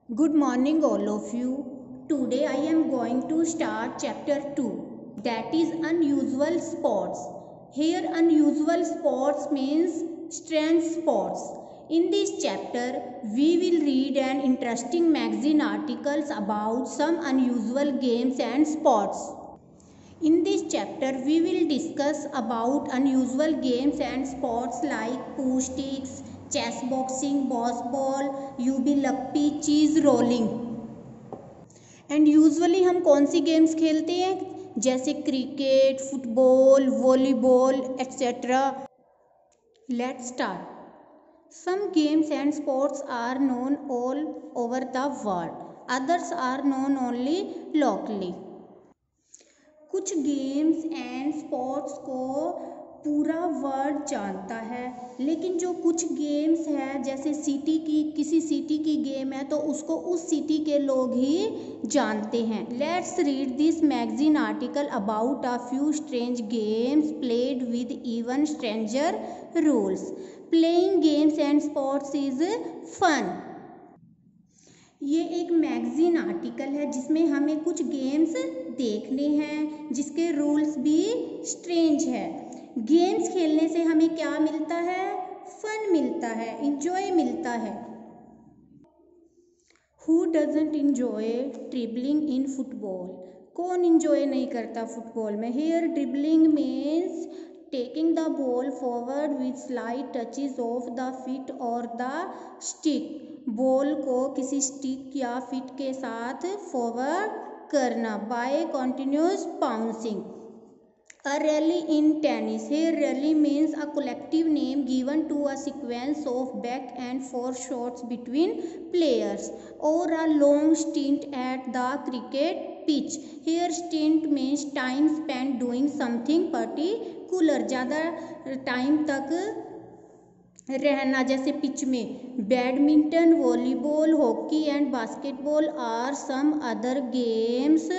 Good morning, all of you. Today I am going to start chapter 2, that is unusual sports. Here, unusual sports means strange sports. In this chapter, we will read an interesting magazine articles about some unusual games and sports. In this chapter, we will discuss about unusual games and sports like push sticks, chess boxing, baseball, UB लप्पी, cheese rolling. And usually हम कौन सी games खेलते हैं जैसे cricket, football, volleyball etcetera. Let's start. Some games and sports are known all over the world. Others are known only locally. कुछ games and sports को पूरा world जानता है, लेकिन जो कुछ गेम्स है जैसे किसी सिटी की गेम है तो उसको उस सिटी के लोग ही जानते हैं. Let's read this magazine article about a few strange games played with even stranger rules. Playing games and sports is fun. ये एक मैगजीन आर्टिकल है जिसमें हमें कुछ गेम्स देखने हैं जिसके रूल्स भी स्ट्रेंज है. गेम्स खेलने से हमें क्या मिलता है? फन मिलता है, इंजॉय मिलता है. Who doesn't enjoy dribbling in football? कौन इंजॉय नहीं करता फुटबॉल में? Here dribbling means taking the ball forward with slight touches of the feet or the stick. Ball को किसी स्टिक या फिट के साथ फॉरवर्ड करना by continuous bouncing. A rally in tennis. Here rally means a collective name given to a sequence of back and forth shots between players, or a long stint at the cricket pitch. Here stint means time spent doing something particular. ज़्यादा time तक रहना जैसे pitch में. Badminton, volleyball, hockey and basketball are some other games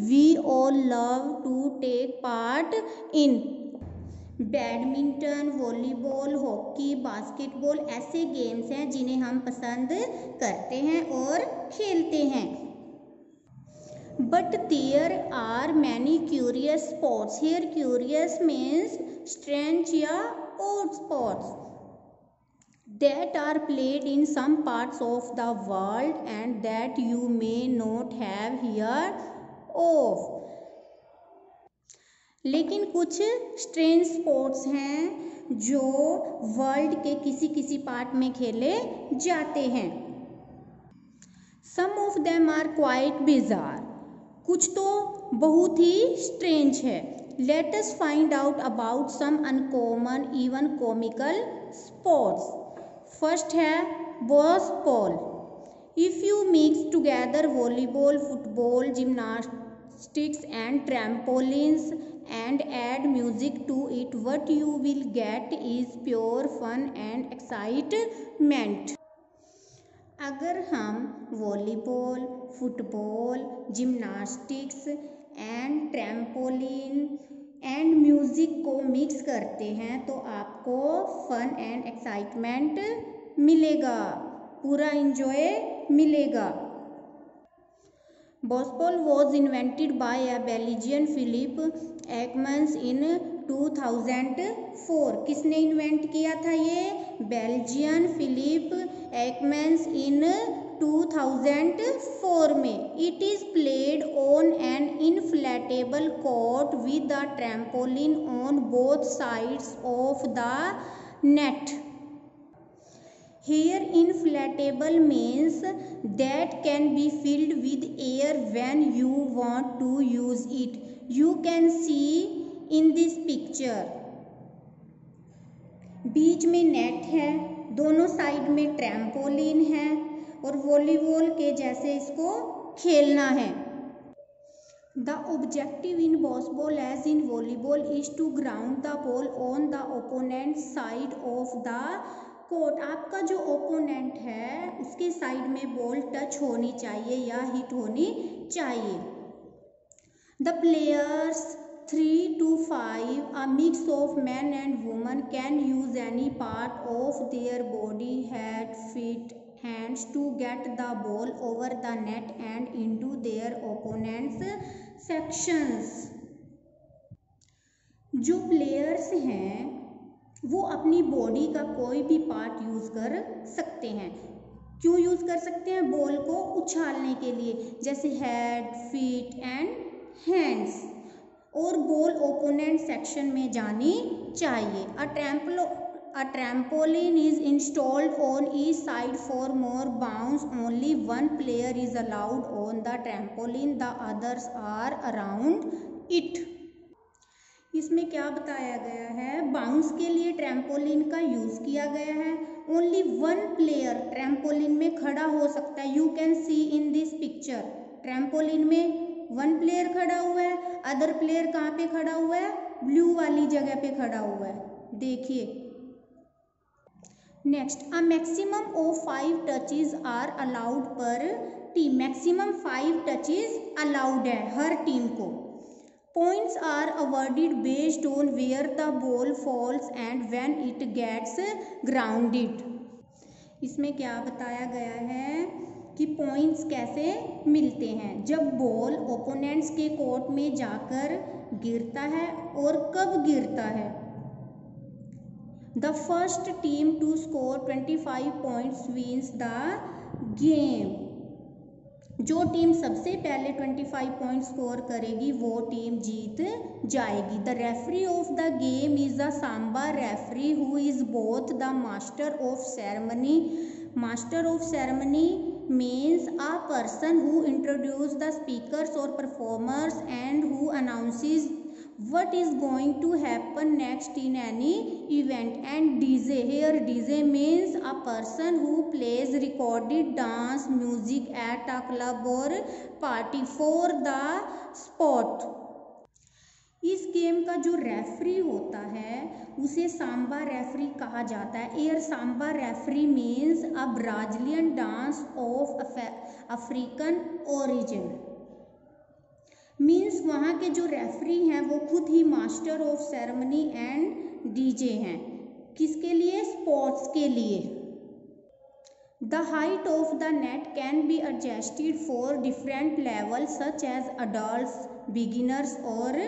we all love to take part in. Badminton, volleyball, hockey, basketball ऐसे games हैं जिन्हें हम पसंद करते हैं और खेलते हैं. But there are many curious sports. Here curious means strange या odd sports that are played in some parts of the world and that you may not have heard of. लेकिन कुछ स्ट्रेंज स्पोर्ट्स हैं जो world के किसी किसी part में खेले जाते हैं. Some of them are quite bizarre. कुछ तो बहुत ही स्ट्रेंज है. Let us find out about some uncommon even comical sports. First है ball. If you mix together volleyball, football, gymnastics and trampolines and add music to it, what you will get is pure fun and excitement. अगर हम volleyball, football, gymnastics and trampoline and music को mix करते हैं तो आपको fun and excitement मिलेगा, पूरा enjoy मिलेगा. Bossaball was invented by a Belgian Filip Eyckmans in 2004. किसने इन्वेंट किया था ये? बेल्जियन फिलिप एकमन्स इन 2004 में. It is played on an inflatable court with a trampoline on both sides of the net. Here inflatable means that can be filled with air when you want to use it. You can see in this picture. बीच में net है, दोनों side में trampoline है और volleyball के जैसे इसको खेलना है. The objective in baseball as in volleyball is to ground the ball on the opponent side of the court. आपका जो ओपोनेंट है उसके साइड में बॉल टच होनी चाहिए या हिट होनी चाहिए. The players 3 to 5, a mix of men and women, can use any part of their body, head, feet hands to get the ball over the net and into their opponent's sections। जो players हैं वो अपनी body का कोई भी part use कर सकते हैं। क्यों यूज कर सकते हैं? बॉल को उछालने के लिए, जैसे हेड, फीट एंड हैंड्स। और बॉल ओपोनेंट सेक्शन में जानी चाहिए। A trampoline is installed on each side for more bounce. Only one player is allowed on the trampoline. The others are around it. इसमें क्या बताया गया है? बाउंस के लिए ट्रैम्पोलिन का यूज किया गया है। ओनली वन प्लेयर ट्रैम्पोलिन में खड़ा हो सकता है। You can see in this picture, trampoline में वन प्लेयर खड़ा हुआ है। अदर प्लेयर कहाँ पे खड़ा हुआ है? ब्लू वाली जगह पे खड़ा हुआ है, देखिए। Next, a maximum of 5 touches are allowed per team. Maximum 5 touches allowed है हर टीम को। Points are awarded based on where the ball falls and when it gets grounded. इसमें क्या बताया गया है कि पॉइंट्स कैसे मिलते हैं? जब बॉल ओपोनेंट्स के कोर्ट में जाकर गिरता है और कब गिरता है। The first team to score 25 points wins the game. जो टीम सबसे पहले 25 पॉइंट स्कोर करेगी वो टीम जीत जाएगी। The referee of the game is a Samba referee who is both the master of ceremony. Master of ceremony means a person who introduces the speakers or performers and who announces what is going to happen next in any event। And DJ, here DJ means a person who plays recorded dance music at a club or party for the sport। इस game का जो referee होता है उसे Samba referee कहा जाता है। Air samba referee means a Brazilian dance of African origin. Means वहाँ के जो रेफरी हैं वो खुद ही master of ceremony and DJ हैं। किसके लिए? स्पोर्ट्स के लिए। The height of the net can be adjusted for different level such as adults, beginners और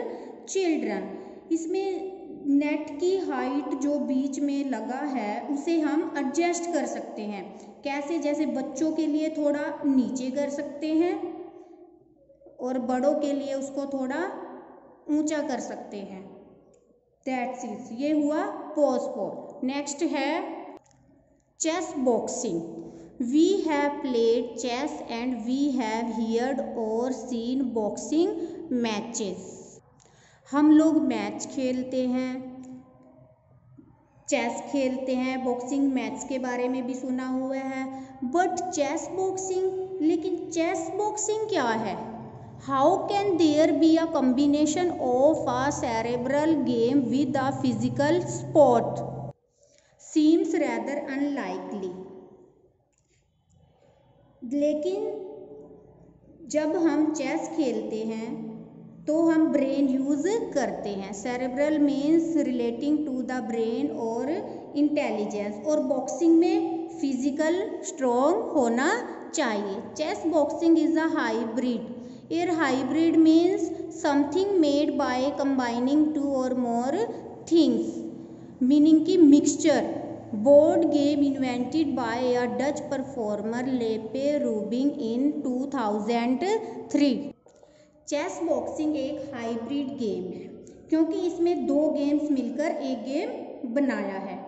चिल्ड्रन। इसमें नेट की हाइट जो बीच में लगा है उसे हम एडजस्ट कर सकते हैं। कैसे? जैसे बच्चों के लिए थोड़ा नीचे कर सकते हैं और बड़ों के लिए उसको थोड़ा ऊंचा कर सकते हैं। That's it. ये हुआ पोस्पोल। नेक्स्ट है chess boxing. We have played chess and we have heard और सीन बॉक्सिंग मैचेस। हम लोग मैच खेलते हैं, चेस खेलते हैं, बॉक्सिंग मैच के बारे में भी सुना हुआ है। बट चेस बॉक्सिंग, लेकिन चेस बॉक्सिंग क्या है? How can there be a combination of a cerebral game with a physical sport? Seems rather unlikely. लेकिन जब हम चेस खेलते हैं तो हम ब्रेन यूज करते हैं। Cerebral means relating to the brain और इंटेलिजेंस। और बॉक्सिंग में फिजिकल स्ट्रॉन्ग होना चाहिए। Chess boxing is a hybrid. Here hybrid means something made by combining 2 or more things, meaning की mixture। Board game invented by a Dutch performer Lepe Rubing in 2003। Chess boxing एक hybrid game है क्योंकि इसमें 2 games मिलकर एक game बनाया है।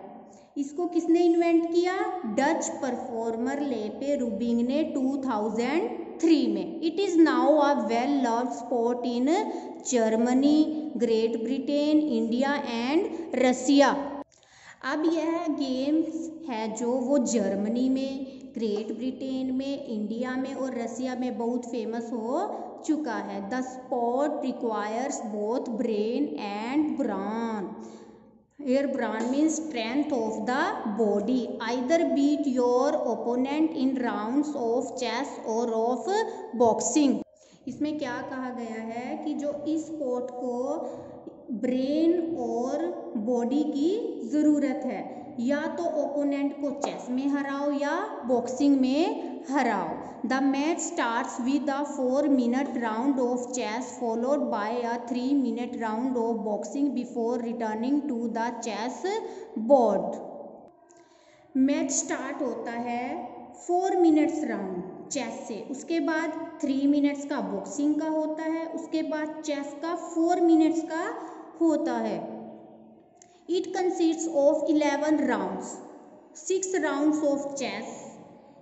इसको किसने इन्वेंट किया? डच परफॉर्मर लेपे रूबिंग ने 2003 में। It is now a well loved sport in Germany, Great Britain, India and Russia. अब यह गेम्स है जो वो जर्मनी में, ग्रेट ब्रिटेन में, इंडिया में और रसिया में बहुत फेमस हो चुका है। The sport requires both brain and bran. Here brawn means strength of the body. Either beat your opponent in rounds of chess or of boxing। इसमें क्या कहा गया है कि जो इस स्पोर्ट को ब्रेन और बॉडी की ज़रूरत है। या तो ओपोनेंट को चेस में हराओ या बॉक्सिंग में हराओ। The match starts with a 4-minute round of chess followed by a 3-minute round of boxing before returning to the chess board. Match start होता है 4 मिनट्स राउंड चेस से, उसके बाद 3 मिनट्स का बॉक्सिंग का होता है, उसके बाद चेस का 4 मिनट्स का होता है। It consists of 11 rounds, 6 rounds of chess,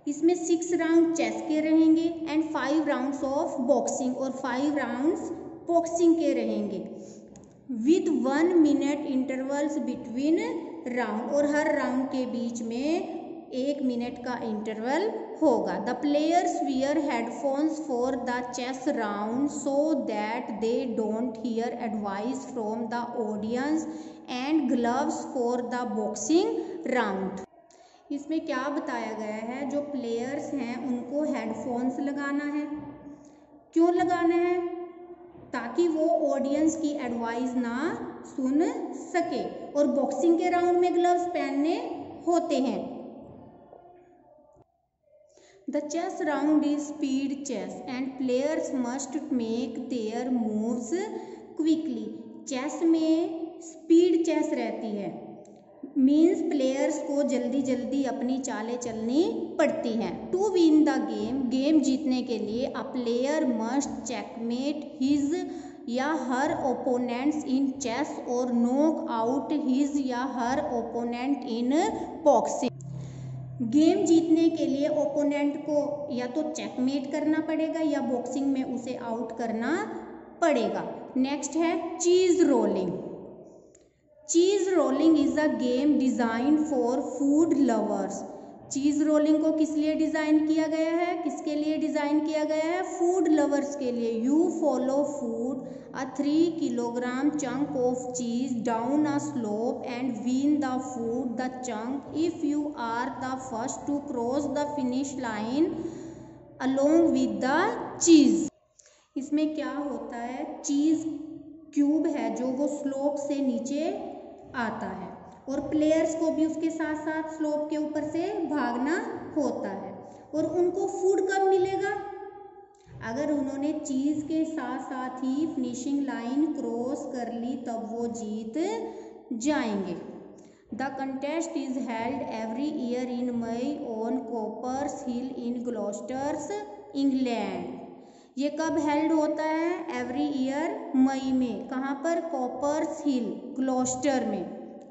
इसमें 6 राउंड चेस के रहेंगे एंड 5 राउंड्स ऑफ बॉक्सिंग और 5 राउंड्स बॉक्सिंग के रहेंगे with 1 minute intervals between round, और हर राउंड के बीच में 1 मिनट का इंटरवल होगा। The players wear headphones for the chess round so that they don't hear advice from the audience and gloves for the boxing round. इसमें क्या बताया गया है, जो प्लेयर्स हैं उनको हेडफोन्स लगाना है। क्यों लगाना है? ताकि वो ऑडियंस की एडवाइस ना सुन सके, और बॉक्सिंग के राउंड में ग्लव्स पहनने होते हैं। The chess round is speed chess and players must make their moves quickly. Chess में स्पीड चेस रहती है, मीन्स प्लेयर्स को जल्दी जल्दी अपनी चालें चलनी पड़ती हैं। To win the game, game जीतने के लिए a player must checkmate his या हर ओपोनेंट्स इन चेस और नॉक आउट हिज या her opponent in boxing. Game जीतने के लिए ओपोनेंट को या तो चेकमेट करना पड़ेगा या बॉक्सिंग में उसे आउट करना पड़ेगा। नेक्स्ट है चीज रोलिंग। चीज rolling is a game design for food lovers. चीज रोलिंग को किस लिए डिजाइन किया गया है? किसके लिए डिजाइन किया गया है? फूड लवर्स के लिए। You follow food a 3 kilogram chunk of cheese down a slope and win the food the chunk if you are the first to cross the finish line along with the cheese। इसमें क्या होता है, चीज cube है जो वो slope से नीचे आता है और प्लेयर्स को भी उसके साथ साथ स्लोप के ऊपर से भागना होता है। और उनको फूड कब मिलेगा? अगर उन्होंने चीज के साथ साथ ही फिनिशिंग लाइन क्रॉस कर ली तब वो जीत जाएंगे। The contest is held every year in May on Cooper's Hill in Gloucestershire England. ये कब हेल्ड होता है? एवरी ईयर मई में। कहाँ पर? कॉपर्स हिल, ग्लॉस्टर में,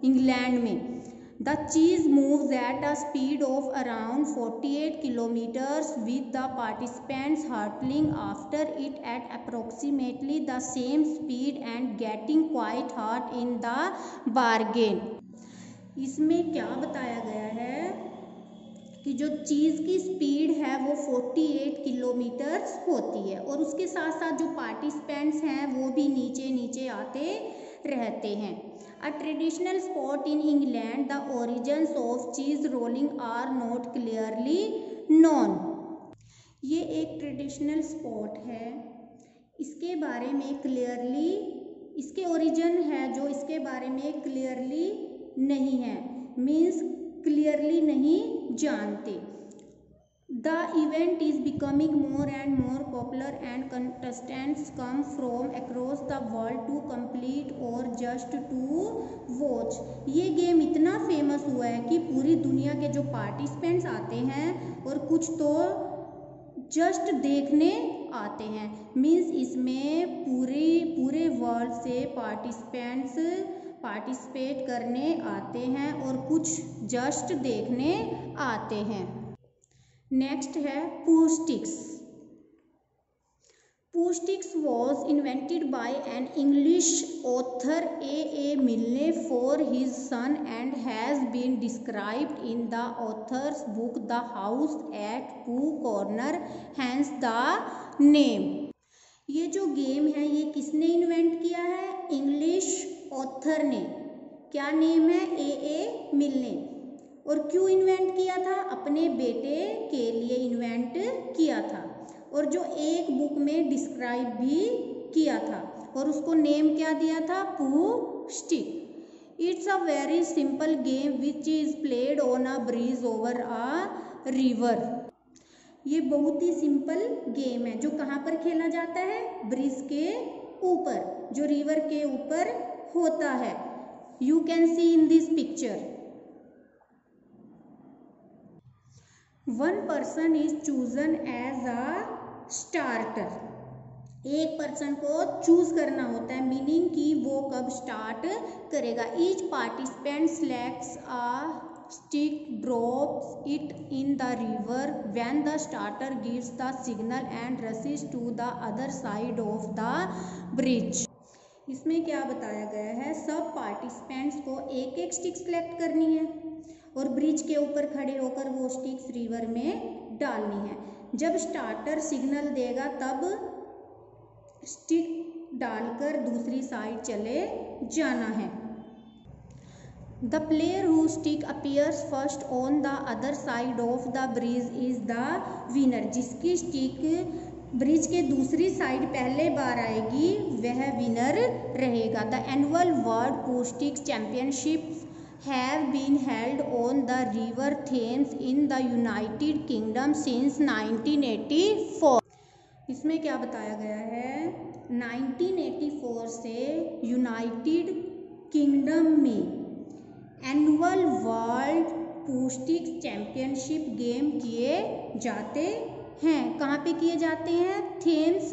इंग्लैंड में। The cheese moves at a speed of around 48 kilometers with the participants hurtling after it at approximately the same speed and getting quite hurt in the bargain। इसमें क्या बताया गया है कि जो चीज़ की स्पीड है वो 48 किलोमीटर्स होती है और उसके साथ साथ जो पार्टिसिपेंट्स हैं वो भी नीचे नीचे आते रहते हैं। A traditional sport in England, the origins of cheese rolling are not clearly known। ये एक ट्रेडिशनल स्पोर्ट है, इसके बारे में क्लियरली, इसके ओरिजिन है जो इसके बारे में क्लियरली नहीं है, मीन्स क्लियरली नहीं जानते। The event is becoming more and more popular and contestants come from across the world to complete or just to watch। ये गेम इतना फेमस हुआ है कि पूरी दुनिया के जो पार्टिसिपेंट्स आते हैं और कुछ तो जस्ट देखने आते हैं, मीन्स इसमें पूरे वर्ल्ड से पार्टिसिपेंट्स पार्टिसिपेट करने आते हैं और कुछ जस्ट देखने आते हैं। नेक्स्ट है Poohsticks. Poohsticks was invented by an English author A Milne for his son and has been described in the author's book the House at Pooh Corner, hence the name. ये जो game है ये किसने invent किया है? English author ने। क्या name है? ए मिलने। और क्यों इन्वेंट किया था? अपने बेटे के लिए इन्वेंट किया था और जो एक बुक में डिस्क्राइब भी किया था और उसको नेम क्या दिया था? पूस्टिक। It's a very simple game which is played on a bridge over a river. ये बहुत ही सिंपल गेम है जो कहाँ पर खेला जाता है, ब्रिज के ऊपर, जो रिवर के ऊपर होता है. You can see in this picture. One person is chosen as a starter. एक पर्सन को चूज करना होता है, मीनिंग कि वो कब स्टार्ट करेगा. Each participant selects a stick, drops it in the river when the starter gives the signal and races to the other side of the bridge. इसमें क्या बताया गया है, सब पार्टिसिपेंट्स को एक एक स्टिक सिलेक्ट करनी है और ब्रिज के ऊपर खड़े होकर वो स्टिक्स रिवर में डालनी है. जब स्टार्टर सिग्नल देगा तब स्टिक डालकर दूसरी साइड चले जाना है. The player who stick appears first on the other side of the bridge is the winner. जिसकी स्टिक ब्रिज के दूसरी साइड पहले बार आएगी वह विनर रहेगा. द एनुअल वर्ल्ड पोस्टिक championships have been held on the river Thames in the United Kingdom since 1984. इसमें क्या बताया गया है, 1984 से यूनाइटेड किंगडम में annual world Poohstick championship game किए जाते हैं. कहाँ पे किए जाते हैं, थेम्स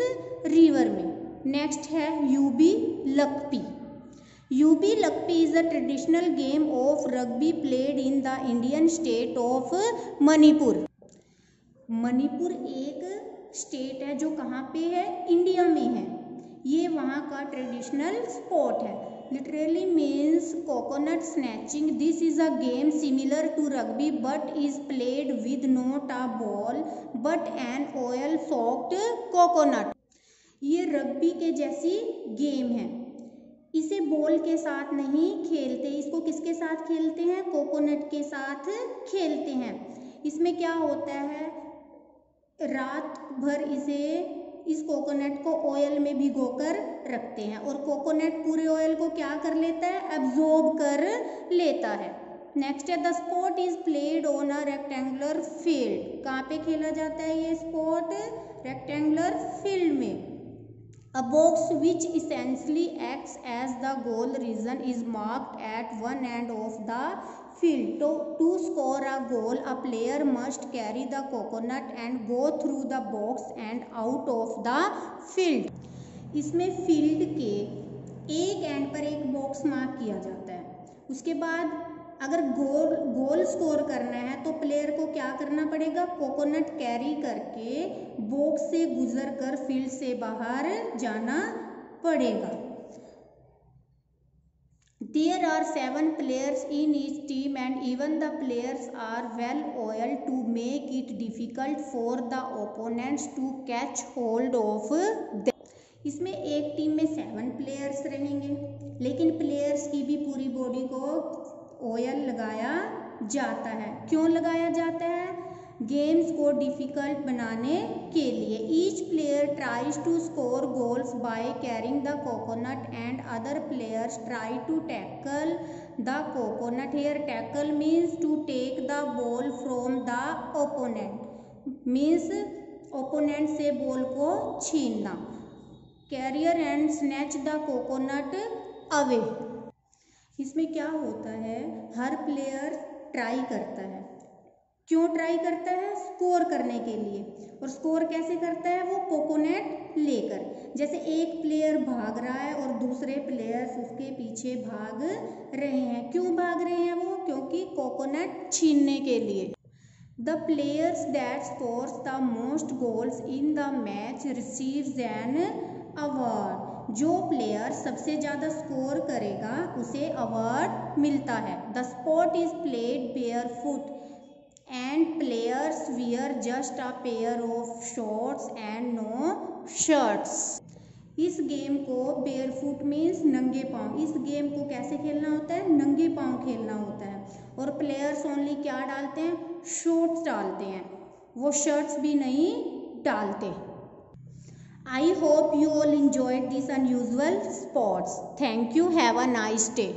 रिवर में. नेक्स्ट है Yubi Lakpi. Yubi Lakpi is a traditional game of rugby played in the Indian state of Manipur. Manipur एक स्टेट है जो कहाँ पे है, इंडिया में है. ये वहाँ का ट्रेडिशनल स्पोर्ट है. Literally means coconut snatching. This is a game similar to rugby but is played with not a ball but an oil soaked coconut. ये रग्बी के जैसी गेम है. इसे बॉल के साथ नहीं खेलते. इसको किसके साथ खेलते हैं, कोकोनट के साथ खेलते हैं. इसमें क्या होता है, रात भर इस कोकोनट को ऑयल में भिगोकर रखते हैं और कोकोनट पूरे ऑयल को क्या कर लेता है, एब्जॉर्ब कर लेता है. नेक्स्ट है the sport is played on a rectangular field. कहाँ पे खेला जाता है ये स्पोर्ट, रेक्टेंगुलर फील्ड में. A box which essentially acts as the goal region is marked at one end of the field. To score a goal, a player must carry the coconut and go through the box and out of the field. इसमें field के एक and पर एक box mark किया जाता है. उसके बाद अगर गोल स्कोर करना है तो प्लेयर को क्या करना पड़ेगा, कोकोनट कैरी करके बॉक्स से गुजर कर फील्ड से बाहर जाना पड़ेगा. There are 7 players in each team and even the players are well oiled to make it difficult for the opponents to catch hold of them. इसमें एक टीम में 7 प्लेयर्स रहेंगे लेकिन प्लेयर्स की भी पूरी बॉडी को ऑयल लगाया जाता है. क्यों लगाया जाता है, गेम्स को डिफिकल्ट बनाने के लिए. Each player tries to score goals by carrying the coconut and other players try to tackle the coconut. Here tackle means to take the ball from the opponent, means opponent से ball को छीनना. Carrier and snatch the coconut away. इसमें क्या होता है, हर player try करता है. क्यों ट्राई करता है, स्कोर करने के लिए. और स्कोर कैसे करता है, वो कोकोनट लेकर. जैसे एक प्लेयर भाग रहा है और दूसरे प्लेयर्स उसके पीछे भाग रहे हैं. क्यों भाग रहे हैं वो, क्योंकि कोकोनट छीनने के लिए. The players that scores the most goals in the match receives an award. जो प्लेयर सबसे ज़्यादा स्कोर करेगा उसे अवार्ड मिलता है. The sport is played barefoot and players wear just a pair of shorts and no shirts. इस game को barefoot means नंगे पाँव. इस गेम को कैसे खेलना होता है, नंगे पाँव खेलना होता है. और प्लेयर्स ओनली क्या डालते हैं, शॉर्ट्स डालते हैं, वो शर्ट्स भी नहीं डालते. I hope you all enjoyed these unusual sports. Thank you. Have a nice day.